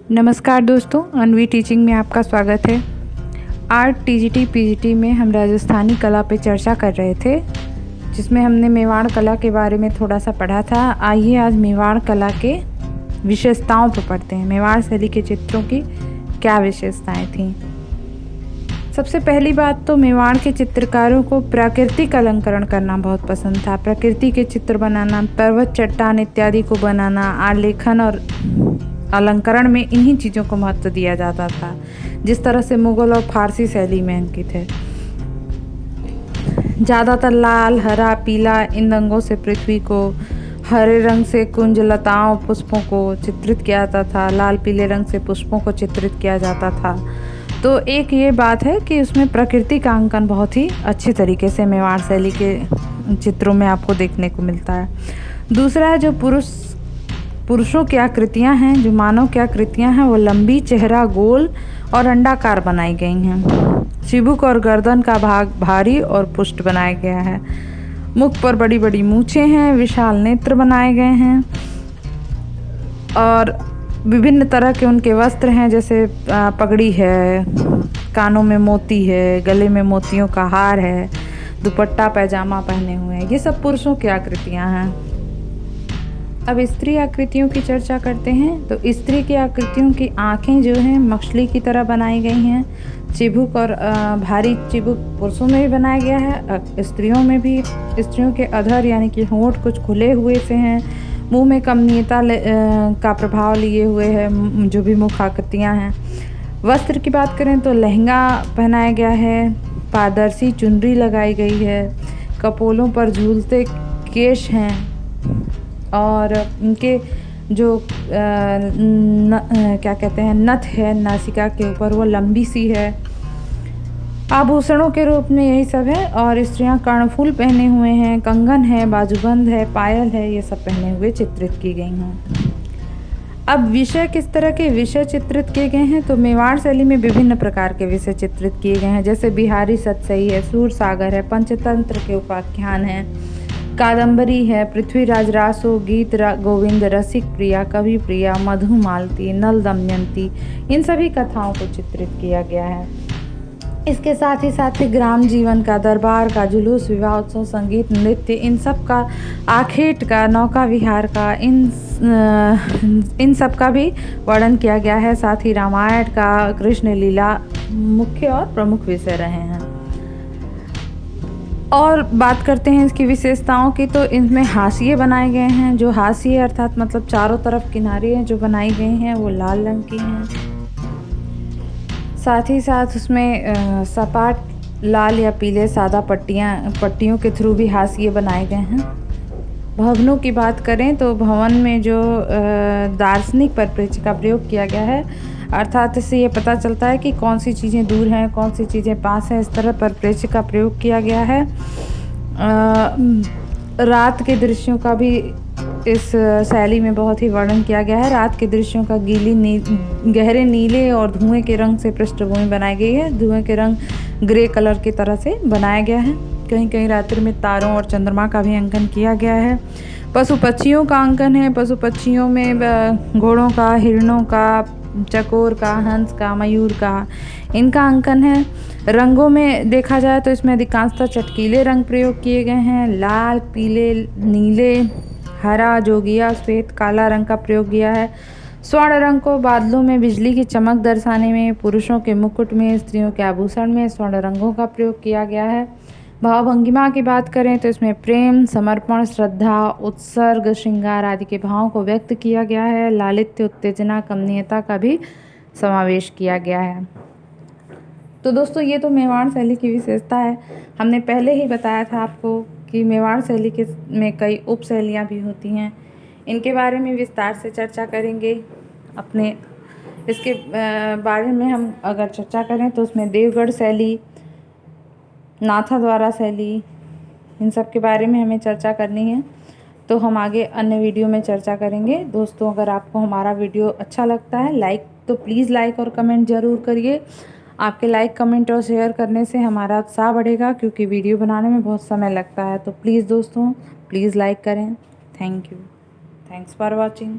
नमस्कार दोस्तों, अनवी टीचिंग में आपका स्वागत है। आर्ट टीजीटी पीजीटी में हम राजस्थानी कला पे चर्चा कर रहे थे, जिसमें हमने मेवाड़ कला के बारे में थोड़ा सा पढ़ा था। आइए आज मेवाड़ कला के विशेषताओं पर पढ़ते हैं। मेवाड़ शैली के चित्रों की क्या विशेषताएं थीं। सबसे पहली बात तो मेवाड़ के चित्रकारों को प्राकृतिक अलंकरण करना बहुत पसंद था। प्रकृति के चित्र बनाना, पर्वत, चट्टान इत्यादि को बनाना, आलेखन और अलंकरण में इन्हीं चीज़ों को महत्व दिया जाता था, जिस तरह से मुगल और फारसी शैली में अंकित है। ज़्यादातर लाल, हरा, पीला इन रंगों से पृथ्वी को, हरे रंग से कुंज, लताओं, पुष्पों को चित्रित किया जाता था। लाल पीले रंग से पुष्पों को चित्रित किया जाता था। तो एक ये बात है कि उसमें प्रकृति का अंकन बहुत ही अच्छे तरीके से मेवाड़ शैली के चित्रों में आपको देखने को मिलता है। दूसरा है जो पुरुषों की आकृतियां हैं, जो मानव की आकृतियां हैं, वो लंबी, चेहरा गोल और अंडाकार बनाई गई हैं। चिबुक और गर्दन का भाग भारी और पुष्ट बनाया गया है। मुख पर बड़ी बड़ी मूछें हैं, विशाल नेत्र बनाए गए हैं और विभिन्न तरह के उनके वस्त्र हैं, जैसे पगड़ी है, कानों में मोती है, गले में मोतियों का हार है, दुपट्टा पैजामा पहने हुए हैं। ये सब पुरुषों की आकृतियां हैं। अब स्त्री आकृतियों की चर्चा करते हैं। तो स्त्री की आकृतियों की आँखें जो हैं मछली की तरह बनाई गई हैं। चिबुक और भारी चिबुक पुरुषों में भी बनाया गया है, स्त्रियों में भी। स्त्रियों के अधर यानी कि होंठ कुछ खुले हुए से हैं। मुंह में कमनीयता का प्रभाव लिए हुए है, जो भी मुख आकृतियाँ हैं। वस्त्र की बात करें तो लहंगा पहनाया गया है, पारदर्शी चुनरी लगाई गई है, कपोलों पर झूलते केश हैं और उनके जो क्या कहते हैं, नथ है नासिका के ऊपर, वो लंबी सी है। आभूषणों के रूप में यही सब है। और स्त्रियां कर्णफूल पहने हुए हैं, कंगन है, बाजूबंद है, पायल है, ये सब पहने हुए चित्रित की गई हैं। अब विषय किस तरह के विषय चित्रित किए गए हैं। तो मेवाड़ शैली में विभिन्न प्रकार के विषय चित्रित किए गए हैं, जैसे बिहारी सतसई है, सूर सागर है, पंचतंत्र के उपाख्यान है, कादम्बरी है, पृथ्वीराज रासो, गीत गोविंद, रसिक प्रिया, कवि प्रिया, मधुमालती, नल दमयंती, इन सभी कथाओं को चित्रित किया गया है। इसके साथ ही ग्राम जीवन का, दरबार का, जुलूस, विवाह उत्सव, संगीत, नृत्य, इन सब का, आखेट का, नौका विहार का, इन सब का भी वर्णन किया गया है। साथ ही रामायण का, कृष्ण लीला मुख्य और प्रमुख विषय रहे हैं। और बात करते हैं इसकी विशेषताओं की, तो इनमें हाशिए बनाए गए हैं। जो हाशिए अर्थात मतलब चारों तरफ किनारे हैं जो बनाई गई हैं, वो लाल रंग की हैं। साथ ही साथ उसमें सपाट लाल या पीले सादा पट्टियों के थ्रू भी हाशिए बनाए गए हैं। भवनों की बात करें तो भवन में जो दार्शनिक परिप्रेक्ष्य का प्रयोग किया गया है, अर्थात इससे ये पता चलता है कि कौन सी चीज़ें दूर हैं, कौन सी चीज़ें पास हैं, इस तरह परिप्रेक्ष्य का प्रयोग किया गया है। रात के दृश्यों का भी इस शैली में बहुत ही वर्णन किया गया है। रात के दृश्यों का गहरे नीले और धुएं के रंग से पृष्ठभूमि बनाई गई है। धुएं के रंग ग्रे कलर की तरह से बनाया गया है। कहीं कहीं रात्रि में तारों और चंद्रमा का भी अंकन किया गया है। पशु पक्षियों का अंकन है। पशु पक्षियों में घोड़ों का, हिरणों का, चकोर का, हंस का, मयूर का, इनका अंकन है। रंगों में देखा जाए तो इसमें अधिकांशतः चटकीले रंग प्रयोग किए गए हैं। लाल, पीले, नीले, हरा, जोगिया, श्वेत, काला रंग का प्रयोग किया है। स्वर्ण रंग को बादलों में बिजली की चमक दर्शाने में, पुरुषों के मुकुट में, स्त्रियों के आभूषण में स्वर्ण रंगों का प्रयोग किया गया है। भावभंगिमा की बात करें तो इसमें प्रेम, समर्पण, श्रद्धा, उत्सर्ग, श्रृंगार आदि के भावों को व्यक्त किया गया है। लालित्य, उत्तेजना, कमनीयता का भी समावेश किया गया है। तो दोस्तों, ये तो मेवाड़ शैली की विशेषता है। हमने पहले ही बताया था आपको कि मेवाड़ शैली के में कई उप शैलियाँ भी होती हैं। इनके बारे में विस्तार से चर्चा करेंगे। इसके बारे में हम अगर चर्चा करें तो उसमें देवगढ़ शैली, नाथद्वारा शैली, इन सब के बारे में हमें चर्चा करनी है। तो हम आगे अन्य वीडियो में चर्चा करेंगे। दोस्तों, अगर आपको हमारा वीडियो अच्छा लगता है तो प्लीज़ लाइक और कमेंट ज़रूर करिए। आपके लाइक, कमेंट और शेयर करने से हमारा उत्साह बढ़ेगा, क्योंकि वीडियो बनाने में बहुत समय लगता है। तो प्लीज़ दोस्तों, प्लीज़ लाइक करें। Thank you. Thanks for watching.